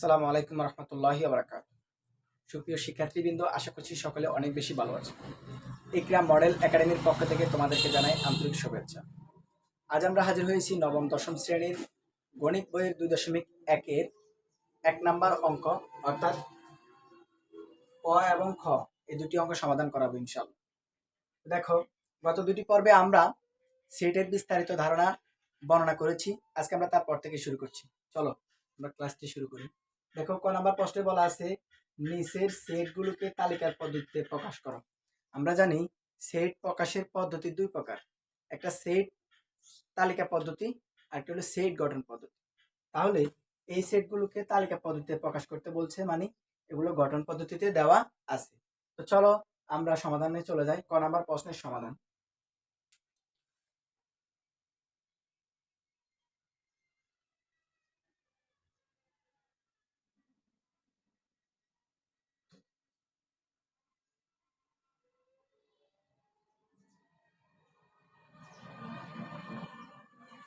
আসসালামু আলাইকুম রহমতুল্লাহি বারাকাত। সুপ্রিয় শিক্ষার্থীবৃন্দ, আশা করছি সকলে অনেক বেশি ভালো আছে। ইকরা মডেল একাডেমির পক্ষ থেকে তোমাদেরকে জানাই আন্তরিক শুভেচ্ছা। আজ আমরা হাজির হয়েছি নবম দশম শ্রেণীর গণিত বইয়ের 2.1-এর 1 নম্বর অঙ্ক, অর্থাৎ ক এবং খ, এই দুটি অঙ্ক সমাধান করাবো ইনশাআল্লাহ। দেখো, গত দুটি পর্বে আমরা সেটের বিস্তারিত ধারণা বর্ণনা করেছি। আজকে আমরা তারপর থেকে শুরু করছি। চলো আমরা ক্লাসটি শুরু করি। দেখো, ক নাম্বার প্রশ্নে বলা আছে নিচের সেটগুলোকে তালিকার পদ্ধতিতে প্রকাশ করো। আমরা জানি সেট প্রকাশের পদ্ধতি দুই প্রকার, একটা সেট তালিকা পদ্ধতি আর একটা হলো সেট গঠন পদ্ধতি। তাহলে এই সেটগুলোকে তালিকা পদ্ধতিতে প্রকাশ করতে বলছে, মানে এগুলো গঠন পদ্ধতিতে দেওয়া আছে। তো চলো আমরা সমাধানে চলে যাই। ক নাম্বার প্রশ্নের সমাধান।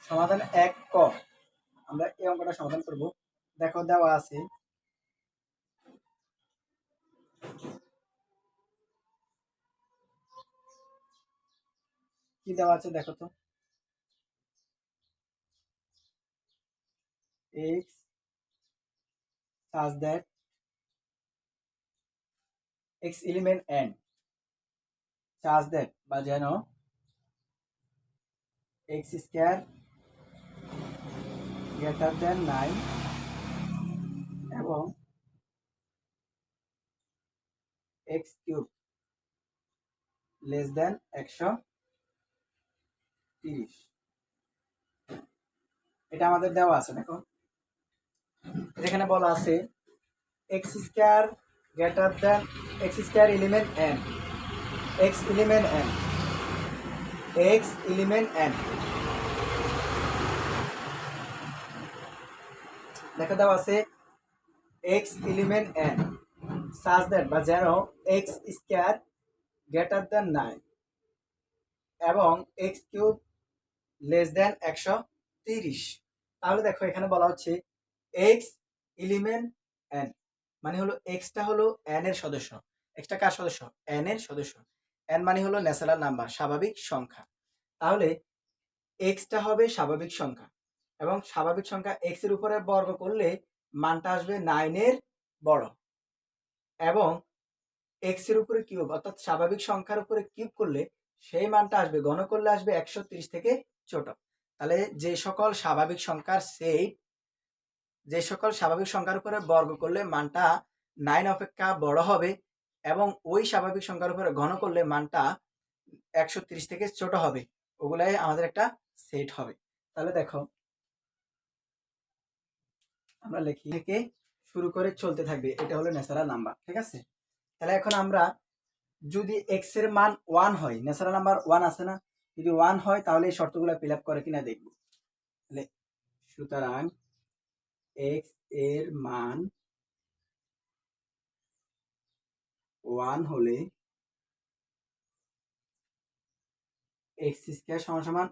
সমাধান 1 ক, আমরা এই অঙ্কটা সমাধান করব। দেখো, দেওয়া আছে কি দেওয়া আছে দেখো তো, x such that x element n such that বা যেন x স্কয়ার গ্রেটার দেন 9 এবং x কিউব লেস দেন 130। এটা আমাদের দেওয়া আছে। দেখো, যেখানে বলা আছে x square greater than x square element n, x element n, x element n। দেখো, দেওয়া আছে x element n such that বা যেন x স্কয়ার গ্রেটার দেন 9 এবং x কিউব লেস দেন 130। তাহলে দেখো, এখানে বলা হচ্ছে x এলিমেন্ট n, মানে হলো এক্সটা হলো n এর সদস্য। এক্সটা কার সদস্য? n এর সদস্য। n মানে হলো ন্যাচারাল নাম্বার, স্বাভাবিক সংখ্যা। তাহলে এক্সটা হবে স্বাভাবিক সংখ্যা এবং স্বাভাবিক সংখ্যা x এর উপরে বর্গ করলে মানটা আসবে 9 এর বড়, এবং x এর উপরে কিউব অর্থাৎ স্বাভাবিক সংখ্যার উপরে কিউব করলে সেই মানটা আসবে, গণ করলে আসবে 130 থেকে ছোট। তাহলে যে সকল স্বাভাবিক সংখ্যার উপরে বর্গ করলে মানটা 9 অপেক্ষা বড় হবে এবং ওই স্বাভাবিক সংখ্যার উপরে ঘন করলে মানটা 130 থেকে ছোট হবে, ওগুলাই আমাদের একটা সেট হবে। তাহলে দেখো, আমরা লিখি থেকে শুরু করে চলতে থাকবে, এটা হলো ন্যাচারাল নাম্বার। ঠিক আছে, তাহলে এখন আমরা যদি x এর মান 1 হয়, ন্যাচারাল নাম্বার 1 আছে না, যদি 1 হয় তাহলে এই শর্তগুলো ফিল আপ করে কিনা দেখব। তাহলে সুতরাং x এর মান 1 হলে x স্কয়ার সমান সমান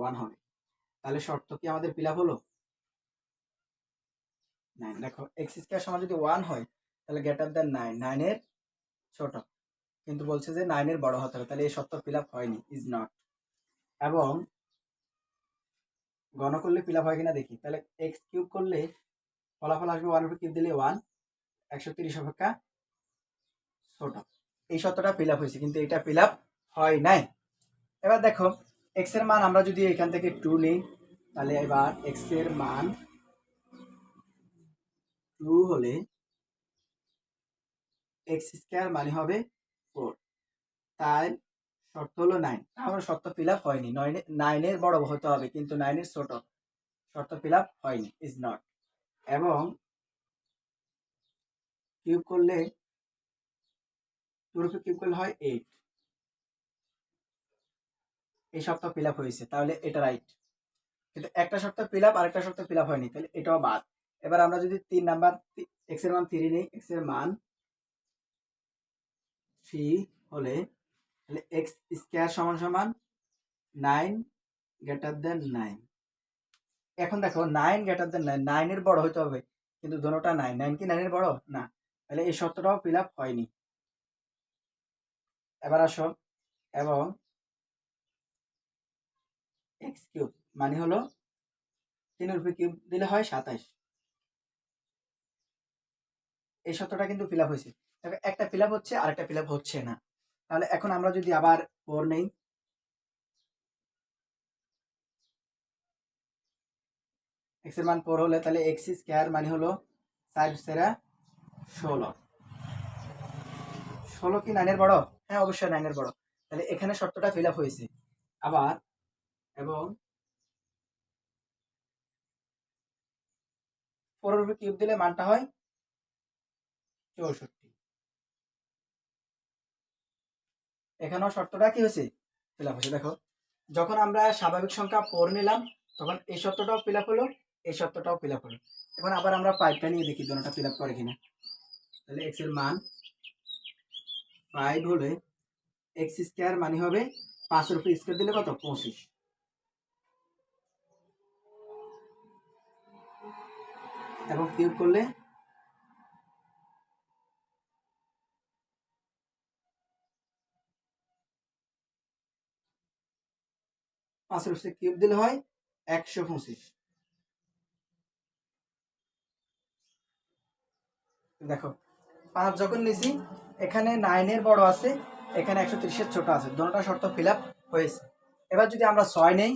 1 হবে। তাহলে শর্ত কি আমাদের ফিল আপ হলো? 9। দেখো, x স্কয়ার সমান যদি 1 হয় তাহলে গ্রেটার দেন 9, 9 এর ছোট, কিন্তু বলছে যে 9 এর বড় হতে হবে, তাহলে এই শর্ত ফিল আপ হয়নি, ইজ নট। এবং গণ করলে ফিল আপ হয় কিনা দেখি। তাহলে x কিউব করলে ফলাফল আসবে 1 উপর কিউব দিলে 1, 130 অপেক্ষা ছোট। এই শর্তটা ফিল আপ হয়েছে, কিন্তু এটা ফিল আপ হয় নাই। এবার দেখো, x এর মান আমরা যদি এখান থেকে 2 নিই, তাহলে এবার x এর মান 2 হলে x স্কয়ার মানে হবে 4। তাই শর্ত হলো 9। তাহলে শর্ত ফিল আপ হয়নি, 9 এর বড় হতে হবে কিন্তু 9 এর ছোট, শর্ত ফিল আপ হয়নি, ইজ নট। এবং কিউব করলে 2 রূপে কিউব করলে হয় 8, এই শর্ত ফিল আপ হয়েছে, তাহলে এটা রাইট। কিন্তু একটা শর্ত ফিল আপ আর একটা শর্ত ফিল আপ হয়নি, তাহলে এটাও বাদ। এবার আমরা যদি 3 নাম্বার x এর মান 3 নেই, x এর মান 3 হলে তাহলে x স্কয়ার সমান সমান 9 গ্রেটার দেন 9। এখন দেখো, 9 গ্রেটার দেন 9, 9 এর বড় হতে হবে, কিন্তু দোনোটা 9, 9 কি 9 এর বড় না, তাহলে এই শর্তটাও ফিল আপ হয়নি। এবার আসো, এবং এক্স কিউব মানে হলো 3 এর উপরে কিউব দিলে হয় 27, এই শর্তটা কিন্তু ফিল আপ হয়েছে। একটা ফিল আপ হচ্ছে আর একটা ফিল আপ হচ্ছে না। তাহলে এখন আমরা যদি আবার 4 নেই, এক্স এর মান 4 হলে তাহলে এক্স স্কয়ার মানে হলো 4 সেরা 16। 16 কি 9 এর বড়? হ্যাঁ অবশ্যই 9 এর বড়। তাহলে এখানে শর্তটা ফিল আপ হয়েছে। আবার এবং 4 এর উপরে কিউব দিলে মানটা হয় 64। এখানেও শর্তটা কি হয়েছে? ফিল আপ হয়েছে। দেখো, যখন আমরা স্বাভাবিক সংখ্যা 4 নিলাম তখন এই শর্তটাও ফিল আপ হলো, এই শর্তটাও ফিল আপ হলো। এখন আবার আমরা 5টা নিয়ে দেখি দুটোটা ফিল আপ করে কিনা। তাহলে এক্স এর মান 5 হলে এক্স স্কয়ার মানে হবে 5 এর উপরে স্কয়ার দিলে কত? 25। এবং কিউব করলে 5 এর উপরে কিউব দিলে হয় 125। দেখো, 5 যখন নিছি এখানে 9 এর বড় আছে, এখানে 130 এর ছোট আছে, দুটোটা শর্ত ফিল আপ হয়েছে। এবার যদি আমরা 6 নেই,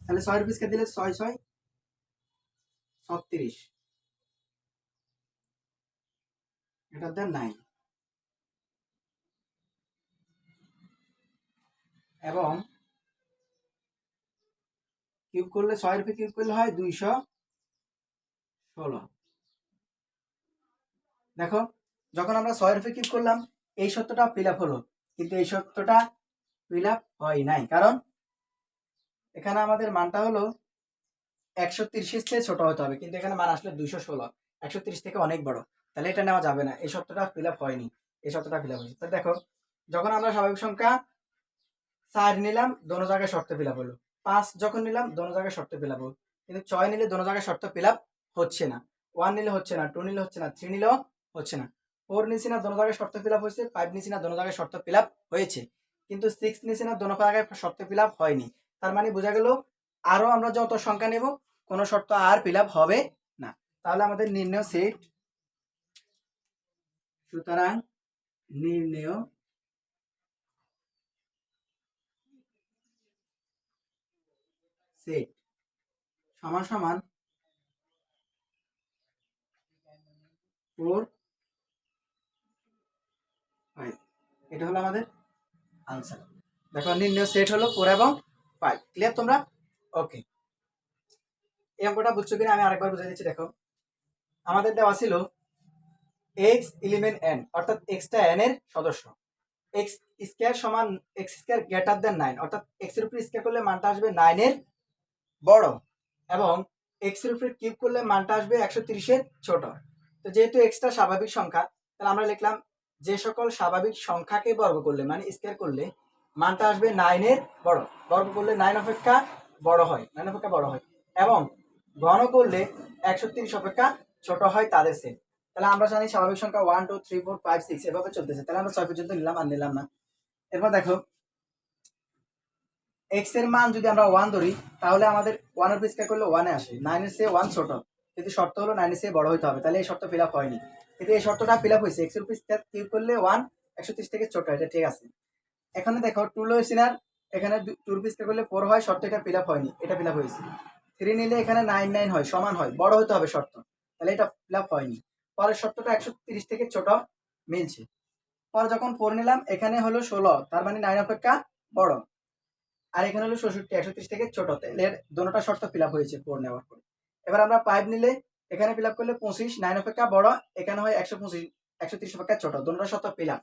তাহলে 6 এর পিসকে দিলে 6 6 36, এটা দেন 9। এবং কিউব করলে 6 এর উপরে কিউব করলে হয় 216। দেখো, যখন আমরা 6 এর উপরে কিউব করলাম এই সত্যটা ফিল আপ হলো, কিন্তু এই সত্যটা ফিল আপ হয় নাই, কারণ এখানে আমাদের মানটা হলো 130 চেয়ে ছোট হতে হবে, কিন্তু এখানে মান আসলে 216, 130 থেকে অনেক বড়। তাহলে এটা নেওয়া যাবে না, এই সত্যটা ফিল আপ হয়নি, এই সত্যটা ফিল আপ হয়েছে। তো দেখো, যখন আমরা স্বাভাবিক সংখ্যা 4 নিলাম দোনো জায়গায় শর্ত ফিল আপ হলো, 5 যখন নিলাম দোনো জায়গায় শর্ত ফিল আপ হলো, কিন্তু 6 নিলে দোনো জায়গায় শর্ত ফিল আপ হচ্ছে না। 1 নিলে হচ্ছে না, 2 নিলে হচ্ছে না, 3 নিলেও হচ্ছে না। 4 নিছি না, দোনো জায়গায় শর্ত ফিল আপ হয়েছে। 5 নিছি না, দোনো জায়গায় শর্ত ফিল আপ হয়েছে। কিন্তু 6 নিছি না, দোনো জায়গায় শর্ত ফিল আপ হয়নি। তার মানে বোঝা গেল আরো আমরা যত সংখ্যা নেব কোনো শর্ত আর ফিল আপ হবে না। তাহলে আমাদের নির্ণয় সেট, সুতরাং নির্ণয় সেট সমান সমান 4 5। এটা হলো আমাদের আনসার। দেখো, নির্ণয় সেট হলো 4 এবং 5। ক্লিয়ার তোমরা? ওকে, এই অঙ্কটা বুঝছো কিনা আমি আরেকবার বুঝিয়ে দিচ্ছি। দেখো, আমাদের দেওয়া ছিল এক্স এলিমেন্ট এন, অর্থাৎ এক্সটা এন এর সদস্য। এক্স স্কয়ার সমান এক্স স্কয়ার গ্রেটার দেন 9, অর্থাৎ এক্স এর উপর স্কয়ার করলে মানটা আসবে 9 এর বড়, এবং এক্স এর উপরে কিউব করলে মানটা আসবে 130 এর ছোট। তো যেহেতু এক্সটা স্বাভাবিক সংখ্যা, তাহলে আমরা লিখলাম যে সকল স্বাভাবিক সংখ্যাকে বর্গ করলে মানে স্কয়ার করলে মানটা আসবে 9 এর বড়, বর্গ করলে 9 অপেক্ষা বড় হয়, 9 অপেক্ষা বড় হয়, এবং ঘন করলে 130 অপেক্ষা ছোট হয় তাদের সেট। তাহলে আমরা জানি স্বাভাবিক সংখ্যা 1 2 3 4 5 6 এভাবে চলতেছে। তাহলে আমরা 6 পর্যন্ত নিলাম, আর নিলাম না। এরপর দেখো, এক্স এর মান যদি আমরা 1 ধরি তাহলে আমাদের 1 এর উপর স্কয়ার করলে 1 এ আসে, 9 এর চেয়ে 1 ছোট, কিন্তু শর্ত হলো 9 এর চেয়ে বড় হতে হবে। তাহলে এই শর্ত ফিল আপ হয়নি, কিন্তু এই শর্তটা ফিল আপ হয়েছে। এক্স এর উপর স্কয়ার কিউব করলে 1 130 থেকে ছোট, এটা ঠিক আছে। এখানে দেখো 2 লইছি না, এখানে 2 এর উপর স্কয়ার করলে 4 হয়, শর্ত এটা ফিল আপ হয়নি, এটা ফিল আপ হয়েছে। 3 নিলে এখানে 9 9 হয়, সমান হয়, বড় হতে হবে শর্ত, তাহলে এটা ফিল আপ হয়নি। পরের শর্তটা 130 থেকে ছোট মিলছে। পরে যখন 4 নিলাম এখানে হলো 16, তার মানে 9 অপেক্ষা বড়, আর এখানে হলো 66 130 থেকে ছোট, তাহলে এর দুটোটা শর্ত ফিল আপ হয়েছে 4 নেওয়ার পরে। এবার আমরা 5 নিলে এখানে ফিল আপ করলে 25, 9 অপেক্ষা বড়, এখানে হয় 125 130 অপেক্ষা ছোট, দুটোটা শর্ত ফিল আপ।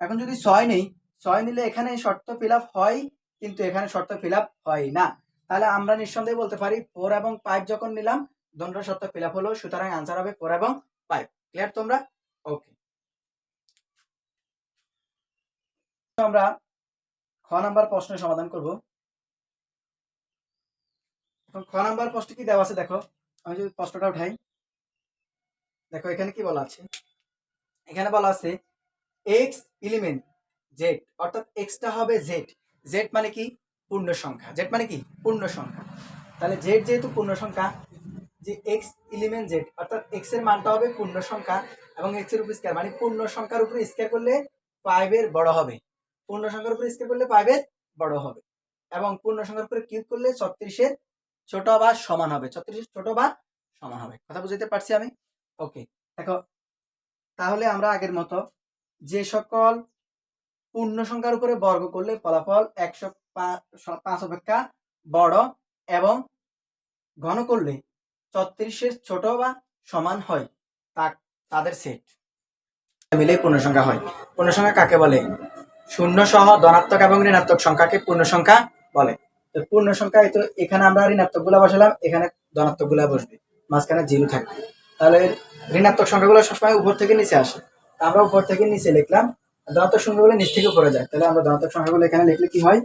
এখন যদি 6 নেই, 6 নিলে এখানে শর্ত ফিল আপ হয়, কিন্তু এখানে শর্ত ফিল আপ হয় না। তাহলে আমরা নিঃসন্দেহে বলতে পারি 4 এবং 5 যখন নিলাম দুটোটা শর্ত ফিল আপ হলো, সুতরাং आंसर হবে 4 এবং 5। ক্লিয়ার তোমরা? ওকে, আমরা খ নাম্বার প্রশ্নের সমাধান করব। এখন খ নাম্বার প্রশ্ন কি দেওয়া আছে দেখো, আমি যদি প্রশ্নটা উঠাই, দেখো এখানে কি বলা আছে, এখানে বলা আছে এক্স এলিমেন্ট জেড, অর্থাৎ এক্সটা হবে জেড। জেড মানে কি? পূর্ণ সংখ্যা। জেড মানে কি? পূর্ণ সংখ্যা। তাহলে জেড যেহেতু পূর্ণ সংখ্যা, যে এক্স এলিমেন্ট জেড, অর্থাৎ এক্স এর মানটা হবে পূর্ণ সংখ্যা এবং এক্স এর উপর স্কয়ার, মানে পূর্ণ সংখ্যার উপরে স্কয়ার করলে 5 এর বড় হবে। পূর্ণ সংখ্যার উপরে স্কয়ার করলে 5 এর বড় হবে এবং পূর্ণ সংখ্যার উপরে কিউব করলে 36 এর ছোট বা সমান হবে। 36 এর ছোট বা সমান হবে। কথা বুঝতে পারছি আমি? ওকে, দেখো তাহলে আমরা আগের মতো যে সকল পূর্ণ সংখ্যার উপরে বর্গ করলে ফলাফল 105 অপেক্ষা বড় এবং ঘন করলে 36 এর ছোট বা সমান হয়, তাদের সেট মিলে পূর্ণ সংখ্যা হয়। পূর্ণ সংখ্যা কাকে বলে? শূন্য সহ ধনাত্মক এবং ঋণাত্মক সংখ্যাকে পূর্ণ সংখ্যা বলে। তো পূর্ণ সংখ্যা, তো এখানে আমরা ঋণাত্মক গুলা বসালাম, এখানে ধনাত্মক গুলা বসবে, মাঝখানে জিরো থাকবে। তাহলে ঋণাত্মক সংখ্যাগুলো সবসময় উপর থেকে নিচে আসে, আমরা উপর থেকে নিচে লিখলাম, ধনাত্মক সংখ্যাগুলো নিচ থেকে উপরে যায়। তাহলে আমরা ধনাত্মক সংখ্যাগুলো এখানে লিখলে কি হয়,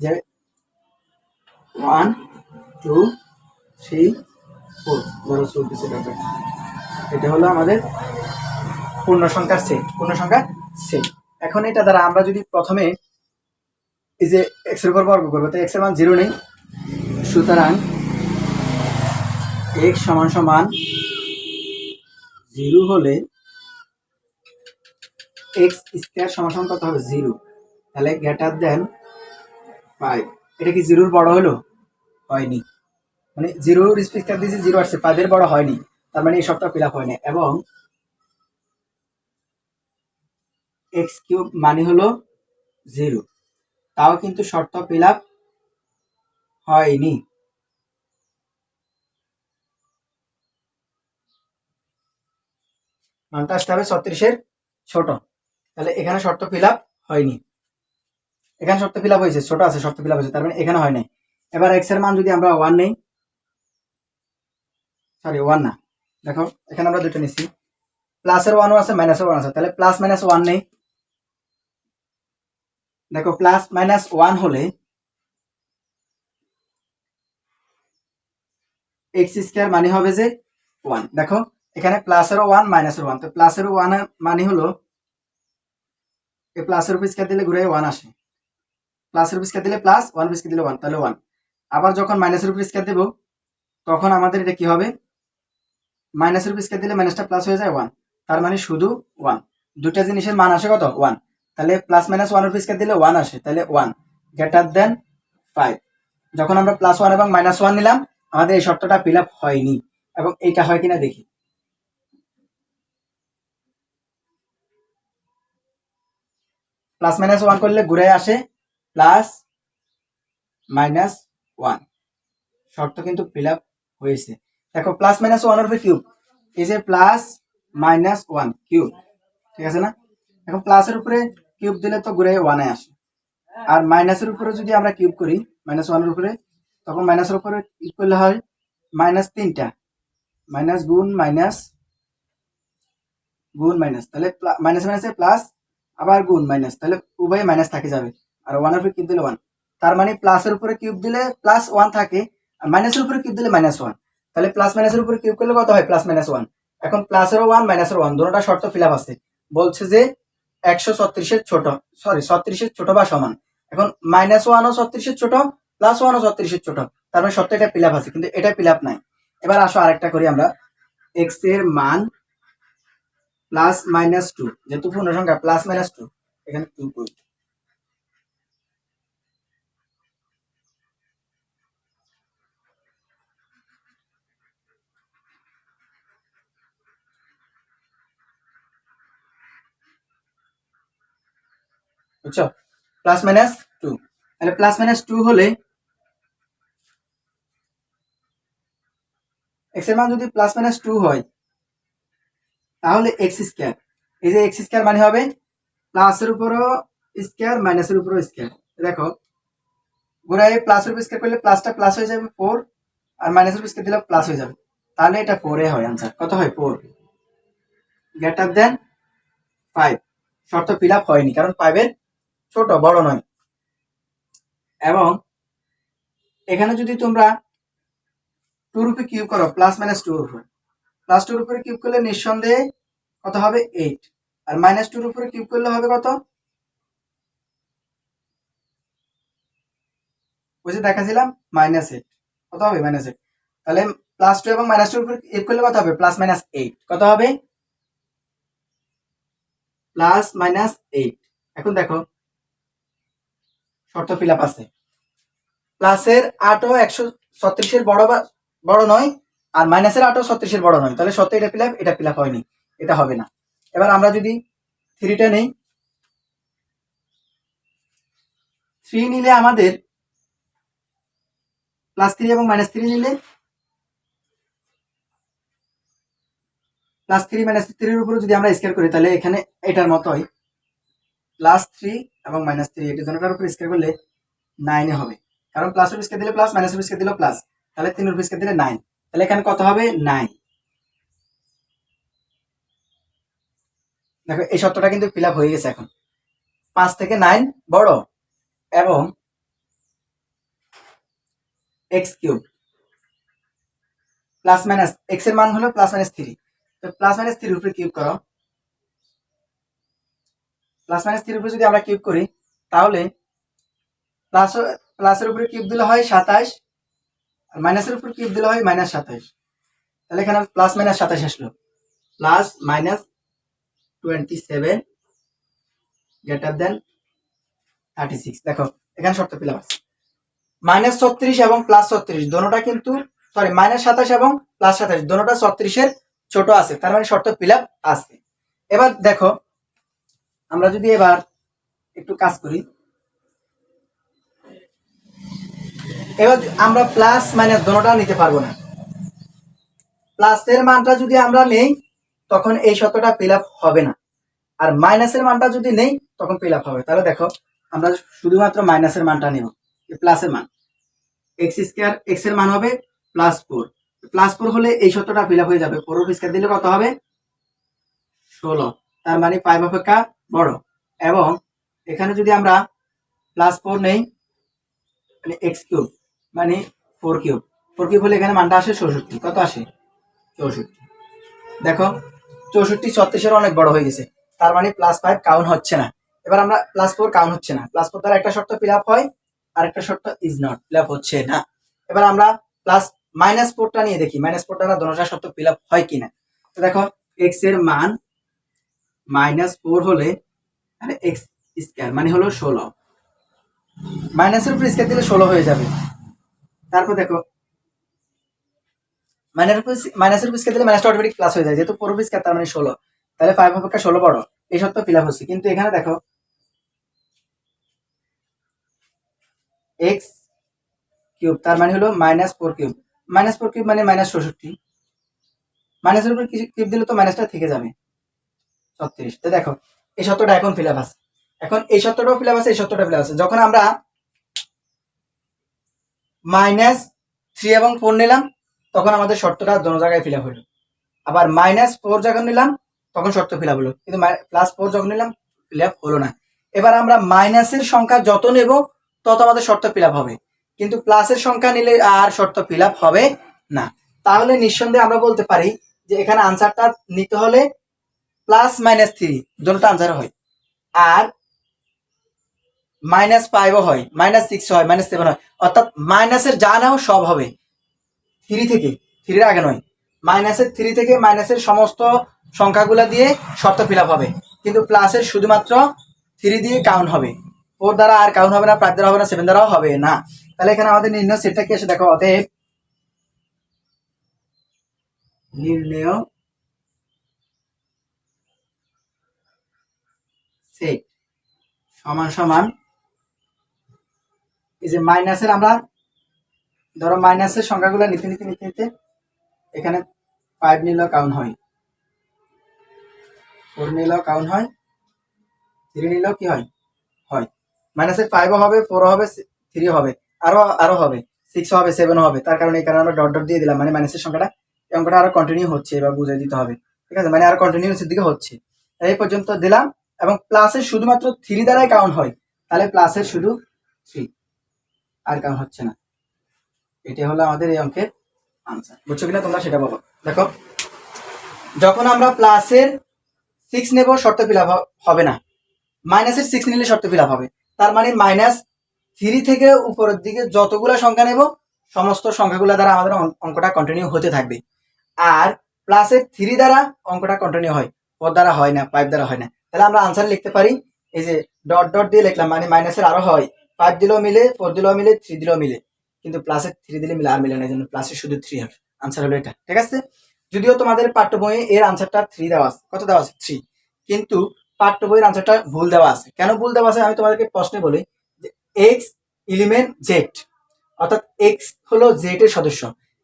যে 1 2 3 4 ধরো চলতেছে, এটা হলো আমাদের পূর্ণ সংখ্যার সেট, পূর্ণ সংখ্যার সেট। এখন এটা দ্বারা আমরা যদি প্রথমে এই যে এক্স এর উপর বর্গ করবো, তো এক্স এর মান 0 নেই, সুতরাং এক্স সমান সমান 0 হলে এক্স স্কয়ার সমান সমান কত হবে? 0। তাহলে গ্রেটার দেন 5। এটা কি 0 এর বড় হলো? হয়নি, মানে 0 এর স্কয়ার দিয়েছি, 0 আসছে, 5 এর বড় হয়নি, তার মানে এই সবটা ফিল আপ হয়নি। এবং এক্স কিউব মানে হলো 0, তাও কিন্তু শর্ত ফিল আপ হয়নি। মানটা আসতে হবে 36 এর ছোট, তাহলে এখানে শর্ত ফিল আপ হয়নি, এখানে শর্ত ফিল আপ হয়েছে, ছোট আছে, শর্ত ফিল আপ হয়েছে, তার মানে এখানে হয় নাই। এবার এক্স এর মান যদি আমরা 1 নেই, সরি 1 না, দেখো এখানে আমরা দুটো নিচ্ছি, প্লাসের 1ও আছে মাইনাসের 1 আছে, তাহলে প্লাস মাইনাস 1 নেই। দেখো প্লাস মাইনাস 1 হলে এক্স স্কয়ার মানে হবে যে 1। দেখো এখানে প্লাসেরও 1 মাইনাসের 1, তো প্লাসেরও 1 মানে হলো এই প্লাসের উপর স্কয়ার দিলে ঘুরে 1 আসে, প্লাসের উপর স্কয়ার দিলে প্লাস, 1 উপর স্কয়ার দিলে 1, তাহলে 1। আবার যখন মাইনাসের উপর স্কয়ার দেব, তখন আমাদের এটা কি হবে, মাইনাসের উপর স্কয়ার দিলে মাইনাসটা প্লাস হয়ে যায় 1, তার মানে শুধু 1। দুটা জিনিসের মান আসে কত? 1। তাহলে প্লাস মাইনাস 1 উপর স্কয়ার দিলে 1 আসে, তাহলে 1 গ্রেটার দেন 5। যখন আমরা প্লাস 1 এবং মাইনাস 1 নিলাম, আমাদের এই শর্তটা ফিল আপ হয়নি, এবং এইটা হয় কিনা দেখি। প্লাস মাইনাস 1 করলে ঘুরে আসে প্লাস মাইনাস 1, শর্ত কিন্তু ফিল আপ হয়েছে। দেখো প্লাস মাইনাস 1 এর উপরে কিউব, এই যে প্লাস মাইনাস 1 কিউব, ঠিক আছে না? এখন প্লাসের উপরে কিউব দিলে তো ঘুরে 1 এ আসে, আর মাইনাসের উপরে যদি আমরা কিউব করি মাইনাস 1 এর উপরে, তখন মাইনাসের উপরে কিউব করলে হয় মাইনাস 3টা, মাইনাস গুণ মাইনাস গুণ মাইনাস, তাহলে মাইনাস মাইনাসে প্লাস, আবার গুণ মাইনাস, তাহলে উভয়ে মাইনাস থাকে যাবে, আর 1 এর উপরে কিউব দিলে 1, তার মানে প্লাসের উপরে কিউব দিলে প্লাস 1 থাকে, আর মাইনাসের উপরে কিউব দিলে মাইনাস 1, তাহলে প্লাস মাইনাসের উপরে কিউব করলে কত হয়? Plus minus 1। এখন প্লাসেরও 1 মাইনাসেরও 1, দুটোটা শর্ত ফিল আপ আছে, বলছে যে 136 এর ছোট, সরি 36 এর ছোট বা সমান। এখন মাইনাস 1 ও 36 এর ছোট, প্লাস 1 ও 36 এর ছোট, তার মানে শর্ত এটা ফিল আপ আছে, কিন্তু এটা ফিল আপ নাই। এবার আসো আরেকটা করি আমরা, এক্স এর মান প্লাস মাইনাস 2, যেহেতু পূর্ণ সংখ্যা প্লাস মাইনাস 2, এখানে 2 করি। বুঝছো? প্লাস মাইনাস 2, তাহলে প্লাস মাইনাস 2 হলে এক্স এর মান যদি প্লাস মাইনাস 2 হয়, তাহলে এক্স স্কয়ার, এই যে এক্স স্কয়ার মানে হবে প্লাসের উপরও স্কয়ার মাইনাসের উপরও স্কয়ার। দেখো ঘুরাই প্লাসের উপর স্কয়ার করলে প্লাসটা প্লাস হয়ে যাবে 4, আর মাইনাসের উপর স্কয়ার দিলে প্লাস হয়ে যাবে, তাহলে এটা 4 এ হয় आंसर। কত হয়? 4 গ্রেটার দেন 5, শর্ত ফিল আপ হয়নি, কারণ 5 এর ছোট, বড় নয়। এবং এখানে যদি তোমরা 2 উপরে কিউব করো প্লাস মাইনাস 2 উপরে, প্লাস 2 উপরে কিউব করলে নিঃসন্দেহে কত হবে 8, আর মাইনাস 2 উপরে কিউব করলে হবে কত, ওই যে দেখাছিলাম -8, কত হবে -8। তাহলে প্লাস 2 এবং মাইনাস 2 উপরে কিউব করলে কত হবে প্লাস মাইনাস 8, কত হবে প্লাস মাইনাস 8। এখন দেখো শর্ত ফিল আপ আছে, প্লাসের 8ও 136 এর বড় নয়, আর মাইনাসের 8ও 36 এর বড় নয়, তাহলে সত্যি এটা ফিল আপ হয়নি, এটা হবে না। এবার আমরা যদি 3টা নেই, 3 নিলে আমাদের +3 এবং -3 নিলে +3 -3 এর উপরে যদি আমরা স্কয়ার করি তাহলে এখানে এটার মতো হয় +3 এবং -3, এটা দুটোটার উপর স্কয়ার করলে 9 এ হবে, কারণ প্লাসের স্কয়ার দিলে প্লাস, মাইনাসের স্কয়ার দিলে প্লাস, তাহলে 3 এর উপর স্কয়ার দিলে 9, তাহলে এখানে কত হবে 9। দেখো এই শর্তটা কিন্তু ফিল আপ হয়ে গেছে। এখন 5 থেকে 9 বড় এবং x³ প্লাস মাইনাস x এর মান হলো +-3, তো +-3 এর উপরে কিউব করো, +-3 এর উপরে যদি আমরা কিউব করি তাহলে প্লাসের উপরে কিউব দিলে হয় 27, আর মাইনাসের উপর কিউব দিলে হয় -27, তাহলে এখানে +-27 আসলো, +-27 গ্রেটার দেন 36। দেখো এখানে শর্ত ফিল আপ আছে, -36 এবং +36 দোনোটা কিন্তু সরি -27 এবং +27 দোনোটা 36 এর ছোট আছে, তার মানে শর্ত ফিল আপ আছে। এবার দেখো আমরা যদি এবার একটু কাজ করি, এবার আমরা প্লাস মাইনাস দোনোটা নিতে পারবো না, প্লাসের মানটা যদি আমরা নেই তখন এই শর্তটা ফিল আপ হবে না, আর মাইনাসের মানটা যদি নেই তখন ফিল আপ হবে। তাহলে দেখো আমরা শুধুমাত্র মাইনাসের মানটা নেব, প্লাসের মান x² x এর মান হবে +4, +4 হলে এই শর্তটা ফিল আপ হয়ে যাবে, 4 উপর স্কয়ার দিলে কত হবে 16, তার মানে 5 অপেক্ষা বড়, এবং এখানে যদি আমরা +4 নেই মানে x³ মানে 4³ হলে এখানে মানটা আসে 64, কত আসে 64। দেখো 64 36 এর অনেক বড় হয়ে গেছে, তার মানে +5 কাউন্ট হচ্ছে না। এবার আমরা +4 কাউন্ট হচ্ছে না, +4 দ্বারা একটা শর্ত ফিল আপ হয় আর একটা শর্ত ইজ নট ফিল আপ হচ্ছে না। এবার আমরা -4টা নিয়ে দেখি, -4টা দোনোটা শর্ত ফিল আপ হয় কিনা। তো দেখো x এর মান -4 হলে মানে x² মানে হলো 16, মাইনাসের উপর স্কয়ার দিলে 16 হয়ে যাবে। তারপর দেখো মাইনাসের উপর স্কয়ার দিলে মাইনাসটা অটোমেটিক প্লাস হয়ে যায়, যেহেতু 4 উপর স্কয়ার তার মানে 16, তাহলে 5 অপেক্ষা 16 বড়, এই শর্ত ফিল আপ হচ্ছে। কিন্তু এখানে দেখো x³ তার মানে হলো -4³ -4³ মানে -66, মাইনাসের উপর কিউব দিলে তো মাইনাসটা থেকে যাবে 36। তো দেখো এই শর্তটা এখন ফিল আপ আছে, এখন এই শর্তটাও ফিল আপ আছে, এই শর্তটা ফিল আপ আছে। যখন আমরা -3 এবং 4 নিলাম তখন আমাদের শর্তটা দোনো জায়গায় ফিল আপ হলো, আবার -4 যখন নিলাম তখন শর্ত ফিল আপ হলো, কিন্তু +4 যখন নিলাম ফিল আপ হলো না। এবার আমরা মাইনাসের সংখ্যা যত নেব তত আমাদের শর্ত ফিল আপ হবে, কিন্তু প্লাসের সংখ্যা নিলে আর শর্ত ফিল আপ হবে না। তাহলে নিঃসন্দেহে আমরা বলতে পারি যে এখানে আনসারটা নিতে হলে +-3 দুটোটা আনসার হয়, আর -5ও হয়, -6 হয়, -7 হয়, অর্থাৎ মাইনাসের যা নাও সব হবে 3 থেকে, 3 এর আগে নয়, -3 থেকে মাইনাসের সমস্ত সংখ্যাগুলা দিয়ে শর্ত ফিল আপ হবে, কিন্তু প্লাসের শুধুমাত্র 3 দিয়ে কাউন্ট হবে, 4 দ্বারা আর কাউন্ট হবে না, 5 দ্বারা হবে না, 7 দ্বারাও হবে না। তাহলে এখানে আমাদের নির্ণয় সেটটা কি এসে দেখো, অতএব নির্ণয় সেট সমান সমান এই যে মাইনাসের, আমরা ধরো মাইনাসের সংখ্যাগুলো নিতে নিতে নিতে নিতে এখানে 5 নিলেও কাউন্ট হয়, 4 নিলেও কাউন্ট হয়, 3 নিলেও কি হয় হয়, মাইনাসের 5ও হবে, 4ও হবে, 3ও হবে, আরো হবে, 6ও হবে, 7ও হবে। তার কারণে এই কারণে আমরা ডট ডট দিয়ে দিলাম, মানে মাইনাসের সংখ্যাটা এই অঙ্কটা আরো কন্টিনিউ হচ্ছে, এবার বুঝিয়ে দিতে হবে, ঠিক আছে, মানে আরো কন্টিনিউসের দিকে হচ্ছে, এই পর্যন্ত দিলাম। এবং প্লাসের শুধুমাত্র 3 দ্বারাই কাউন্ট হয়, তাহলে প্লাসের শুধু 3 আর কাউন্ট হচ্ছে না। এটা হলো আমাদের এই অঙ্কের আনসার। বুঝছো কিনা তোমরা সেটা বলো। দেখো, যখন আমরা প্লাসের 6 নেব শর্ত ফিল আপ হবে না, মাইনাসের 6 নিলে শর্ত ফিল আপ হবে। তার মানে -3 থেকে উপরের দিকে যতগুলা সংখ্যা নেব সমস্ত সংখ্যাগুলো দ্বারা আমাদের অঙ্কটা কন্টিনিউ হতে থাকবে। আর প্লাসের 3 দ্বারা অঙ্কটা কন্টিনিউ হয়, 4 দ্বারা হয় না, 5 দ্বারা হয় না। তাহলে আমরা আনসার লিখতে পারি, এই যে ডট ডট দিয়ে লিখলাম, মানে মাইনাসের আরো হয়, 5 দিলেও মিলে, 4 দিলেও মিলে, 3 দিলেও মিলে, কিন্তু প্লাসের 3 দিলে মিলে আর মিলে না, এই জন্য প্লাসের শুধু 3 হবে। আনসার হলো এটা, ঠিক আছে। যদিও তোমাদের পাঠ্য বইয়ে এর আনসারটা 3 দেওয়া আছে, কত দেওয়া আছে 3, কিন্তু পাঠ্য বইয়ের আনসারটা ভুল দেওয়া আছে। কেন ভুল দেওয়া আছে আমি তোমাদেরকে প্রশ্নে বলি, যে এক্স এলিমেন্ট জেড, অর্থাৎ এক্স হলো জেড এর সদস্য,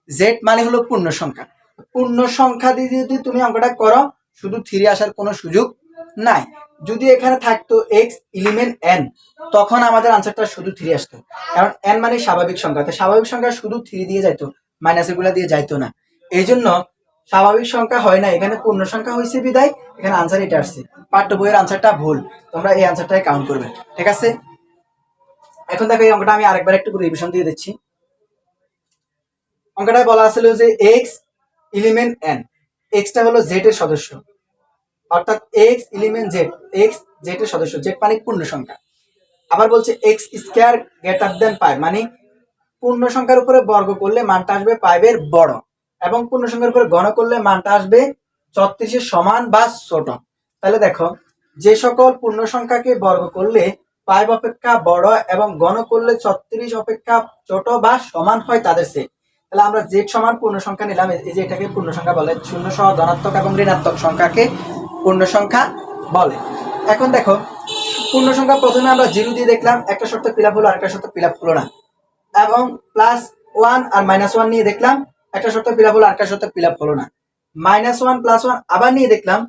জেড মানে হলো পূর্ণ সংখ্যা। পূর্ণ সংখ্যা দিয়ে যদি তুমি অঙ্কটা করো শুধু 3 আসার কোনো সুযোগ নাই। যদি এখানে থাকতো এক্স এলিমেন্ট এন, তখন আমাদের আনসারটা শুধু 3 আসতো, কারণ এন মানে স্বাভাবিক সংখ্যা, তো স্বাভাবিক সংখ্যা শুধু 3 দিয়ে যাইতো, মাইনাসের গুলা দিয়ে যাইতো না। এই জন্য স্বাভাবিক সংখ্যা হয় না, এখানে পূর্ণ সংখ্যা হয়েছে বিদায় এখানে আনসার এটা আসছে। পাঠ্য বইয়ের আনসারটা ভুল, তোমরা এই আনসারটাই কাউন্ট করবে, ঠিক আছে। এখন দেখো এই অঙ্কটা আমি আরেকবার একটু রিভিশন দিয়ে দিচ্ছি। অঙ্কটায় বলা আছিল যে এক্স এলিমেন্ট এন, এক্সটা হলো জেড এর সদস্য, অর্থাৎ x element Z, x Z এর সদস্য, জেড মানে পূর্ণ সংখ্যা। আবার বলছে এক্স স্কয়ার গ্রেটার দেন 5, মানে পূর্ণ সংখ্যার উপরে বর্গ করলে মানটা আসবে 5 এর বড়, এবং পূর্ণ সংখ্যার উপরে গণ করলে মানটা আসবে 34 এর সমান বা ছোট। তাহলে দেখো, যে সকল পূর্ণ সংখ্যাকে বর্গ করলে 5 অপেক্ষা বড় এবং গণ করলে 34 অপেক্ষা ছোট বা সমান হয় তাদের সে, তাহলে আমরা জেড সমান পূর্ণ সংখ্যা নিলাম, এই যে এটাকে পূর্ণ সংখ্যা বলে, শূন্য সহ ধনাত্মক এবং ঋণাত্মক সংখ্যাকে পূর্ণ সংখ্যা বলে। এখন দেখো, পূর্ণ সংখ্যা প্রথমে আমরা 0 দিয়ে দেখলাম, একটা শর্ত ফিল আপ হলো, আরেকটা শর্ত ফিল আপ হলো না, এবং +1 আর -1 নিয়ে দেখলাম, একটা শর্ত ফিল আপ হলো, আরেকটা শর্ত ফিল আপ হলো না। -1 +1 আবার নিয়ে দেখলাম,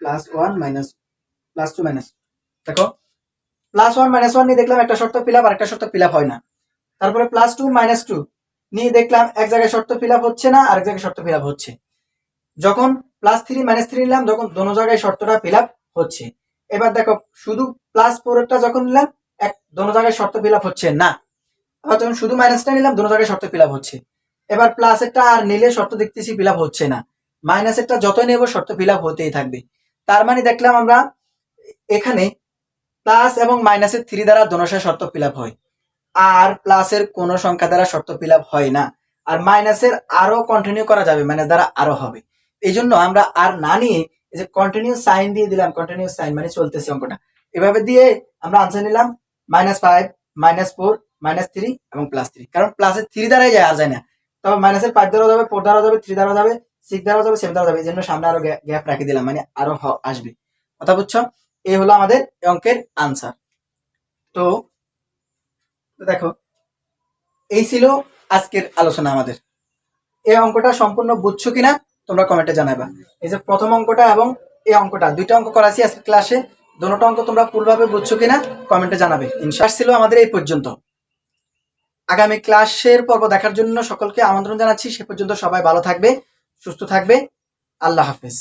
+1 +2 দেখো, +1 -1 নিয়ে দেখলাম, একটা শর্ত ফিল আপ, আরেকটা শর্ত ফিল আপ হয় না। তারপরে +2 -2 নিয়ে দেখলাম, এক জায়গায় শর্ত ফিল আপ হচ্ছে না, আরেক জায়গায় শর্ত ফিল আপ হচ্ছে। যখন +3 -3 নিলাম, যখন দোনো জায়গায় শর্তটা ফিল আপ হচ্ছে। এবার দেখো, শুধু +4টা যখন নিলাম, দোনো জায়গায় শর্ত ফিল আপ হচ্ছে না। আবার যখন শুধু মাইনাসটা নিলাম, দোনো জায়গায় শর্ত ফিল আপ হচ্ছে। এবার প্লাসেরটা আর নিলে শর্ত দেখতেছি ফিল আপ হচ্ছে না, মাইনাসেরটা যতই নেব শর্ত ফিল আপ হতেই থাকবে। তার মানে দেখলাম আমরা এখানে প্লাস এবং মাইনাসের 3 দ্বারা দোনোশো শর্ত ফিল আপ হয়, আর প্লাসের কোন সংখ্যা দ্বারা শর্ত ফিল আপ হয় না। আর মাইনাসের আরো কন্টিনিউ করা যাবে, মাইনাস দ্বারা আরো হবে। এই জন্য আমরা আর না নিয়ে এই যে কন্টিনিউ সাইন দিয়ে দিলাম, কন্টিনিউ সাইন মানে চলতেছে অঙ্কটা, এভাবে দিয়ে আমরা আনসার নিলাম -5 -4 -3 এবং +3, কারণ প্লাসের 3 দ্বারাই যায়, আর যায় না। তবে মাইনাসের 5 দ্বারা যাবে, 4 দ্বারা যাবে, 3 দ্বারা যাবে, 6 দ্বারা যাবে, 7 দ্বারা যাবে, এই জন্য সামনে আরো গ্যাপ রাখি দিলাম, মানে আরো আসবে। কথা বুঝছো? এই হলো আমাদের অঙ্কের আনসার। তো দেখো, এই ছিল আজকের আলোচনা আমাদের। এই অঙ্কটা সম্পূর্ণ বুঝছো কিনা তোমরা কমেন্টে জানাবা। এই যে প্রথম অঙ্কটা এবং এই অঙ্কটা, দুইটা অঙ্ক করাছি আজকে ক্লাসে, দুটো অঙ্ক তোমরা ফুলভাবে বুঝছো কিনা কমেন্টে জানাবে। ইনশাআল্লাহ ছিল আমাদের এই পর্যন্ত। আগামী ক্লাসের পর্ব দেখার জন্য সকলকে আমন্ত্রণ জানাচ্ছি। সে পর্যন্ত সবাই ভালো থাকবে, সুস্থ থাকবে। আল্লাহ হাফেজ।